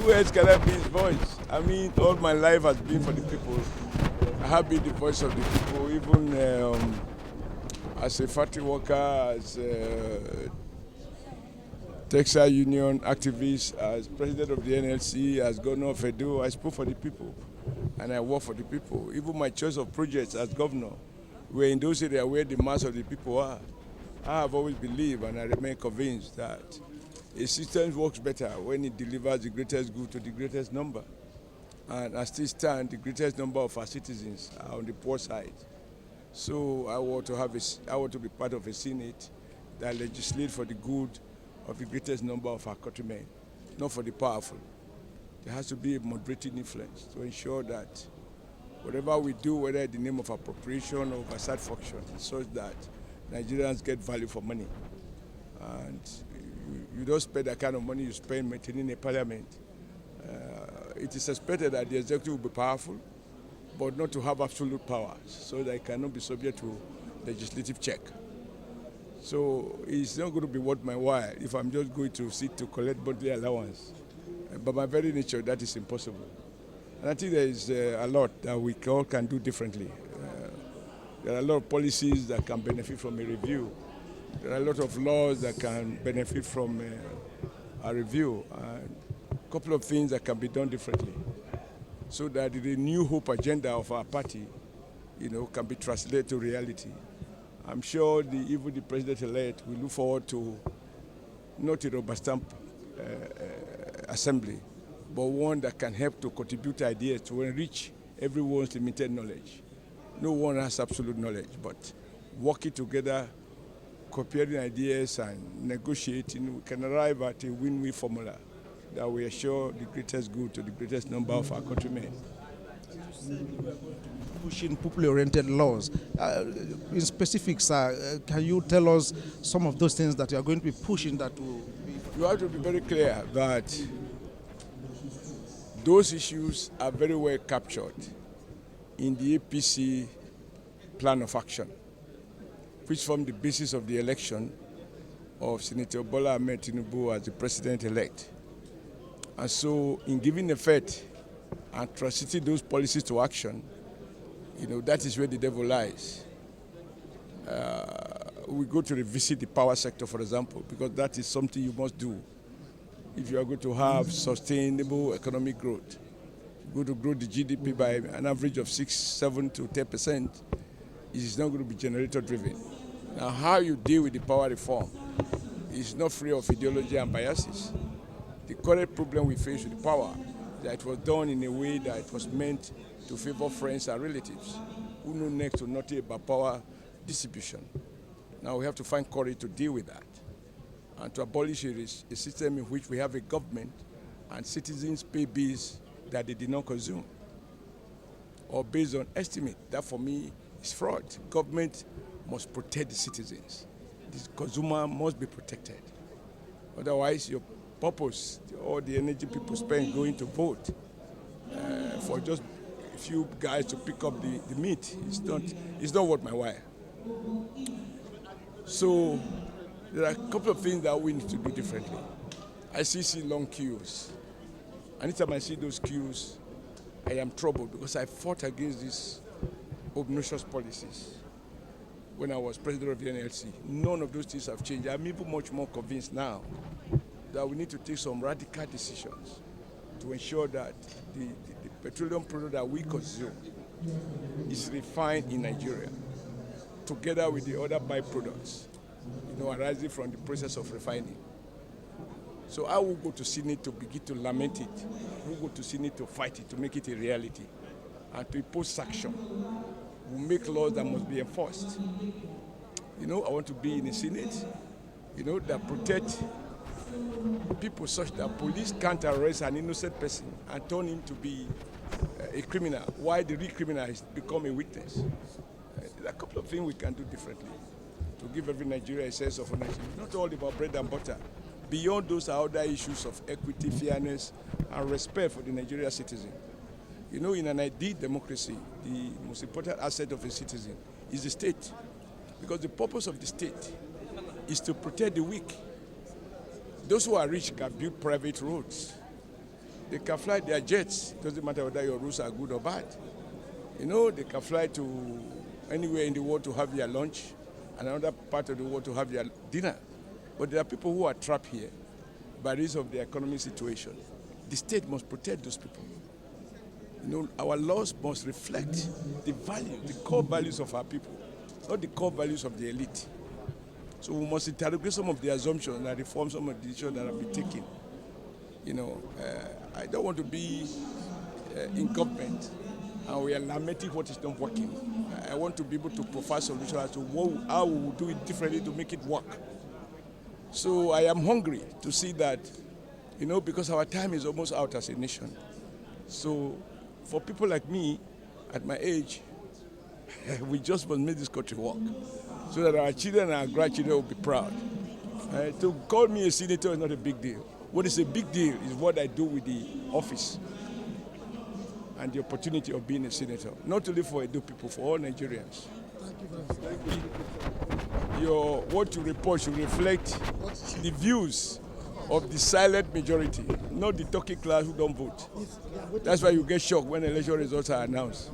Who else can I be his voice? I mean, all my life has been for the people. I have been the voice of the people, even as a factory worker, as a textile union activist, as president of the NLC, as governor of Edo. I spoke for the people, and I work for the people. Even my choice of projects as governor were in those areas where the mass of the people are. I have always believed, and I remain convinced, that a system works better when it delivers the greatest good to the greatest number. And as still stand, the greatest number of our citizens are on the poor side. So I want to be part of a Senate that legislates for the good of the greatest number of our countrymen, not for the powerful. There has to be a moderating influence to ensure that whatever we do, whether in the name of appropriation or oversight function, is such that Nigerians get value for money. And you don't spend the kind of money you spend maintaining a parliament. It is expected that the executive will be powerful, but not to have absolute powers, so that it cannot be subject to legislative check. So it's not going to be worth my while if I'm just going to sit to collect monthly allowance. By my very nature, that is impossible. And I think there is a lot that we all can do differently. There are a lot of policies that can benefit from a review. There are a lot of laws that can benefit from a review. And a couple of things that can be done differently, so that the new hope agenda of our party, can be translated to reality. I'm sure even the president-elect will look forward to not a rubber stamp assembly, but one that can help to contribute ideas to enrich everyone's limited knowledge. No one has absolute knowledge, but working together, comparing ideas and negotiating, we can arrive at a win-win formula that will assure the greatest good to the greatest number of our countrymen. Pushing people-oriented laws. In specifics, can you tell us some of those things that you are going to be pushing that will be... You have to be very clear that those issues are very well captured in the APC plan of action, which formed the basis of the election of Senator Bola Ahmed Tinubu as the president-elect. And so, in giving effect and transiting those policies to action, that is where the devil lies. We go to revisit the power sector, for example, because that is something you must do if you are going to have sustainable economic growth. You're going to grow the GDP by an average of 6, 7 to 10%. It is not going to be generator-driven. Now, how you deal with the power reform is not free of ideology and biases. The current problem we face with the power is that it was done in a way that it was meant to favor friends and relatives who know next to nothing about power distribution. Now we have to find courage to deal with that and to abolish a system in which we have a government and citizens pay bills that they did not consume or based on estimate. That for me is fraud. Government must protect the citizens. The consumer must be protected. Otherwise, your purpose, all the energy people spend going to vote for just a few guys to pick up the meat, it's not worth my while. So there are a couple of things that we need to do differently. I see long queues. Anytime I see those queues, I am troubled because I fought against these obnoxious policies when I was president of the NLC. None of those things have changed. I'm even much more convinced now that we need to take some radical decisions to ensure that the petroleum product that we consume is refined in Nigeria, together with the other byproducts, arising from the process of refining. So I will go to Senate to begin to lament it. We'll go to Senate to fight it, to make it a reality, and to impose sanction. We'll make laws that must be enforced. I want to be in a Senate, that protect people such that police can't arrest an innocent person and turn him to be a criminal, while the real criminal has become a witness. There are a couple of things we can do differently to give every Nigerian a sense of ownership. It's not all about bread and butter. Beyond those are other issues of equity, fairness, and respect for the Nigerian citizen. In an ideal democracy, the most important asset of a citizen is the state, because the purpose of the state is to protect the weak. Those who are rich can build private roads. They can fly their jets. It doesn't matter whether your rules are good or bad. You know, they can fly to anywhere in the world to have their lunch and another part of the world to have their dinner. But there are people who are trapped here by reason of the economic situation. The state must protect those people. You know, our laws must reflect the value, the core values of our people, not the core values of the elite. So we must interrogate some of the assumptions and reform some of the decisions that have been taken. You know, I don't want to be in government and we are lamenting what is not working. I want to be able to provide solutions as to how we will do it differently to make it work. So I am hungry to see that, you know, because our time is almost out as a nation. So for people like me, at my age, we just must make this country work so that our children and our grandchildren will be proud. To call me a senator is not a big deal. What is a big deal is what I do with the office and the opportunity of being a senator, not only for Edo people, for all Nigerians. Thank you. What you report should reflect the views of the silent majority, not the talking class who don't vote. That's why you get shocked when election results are announced.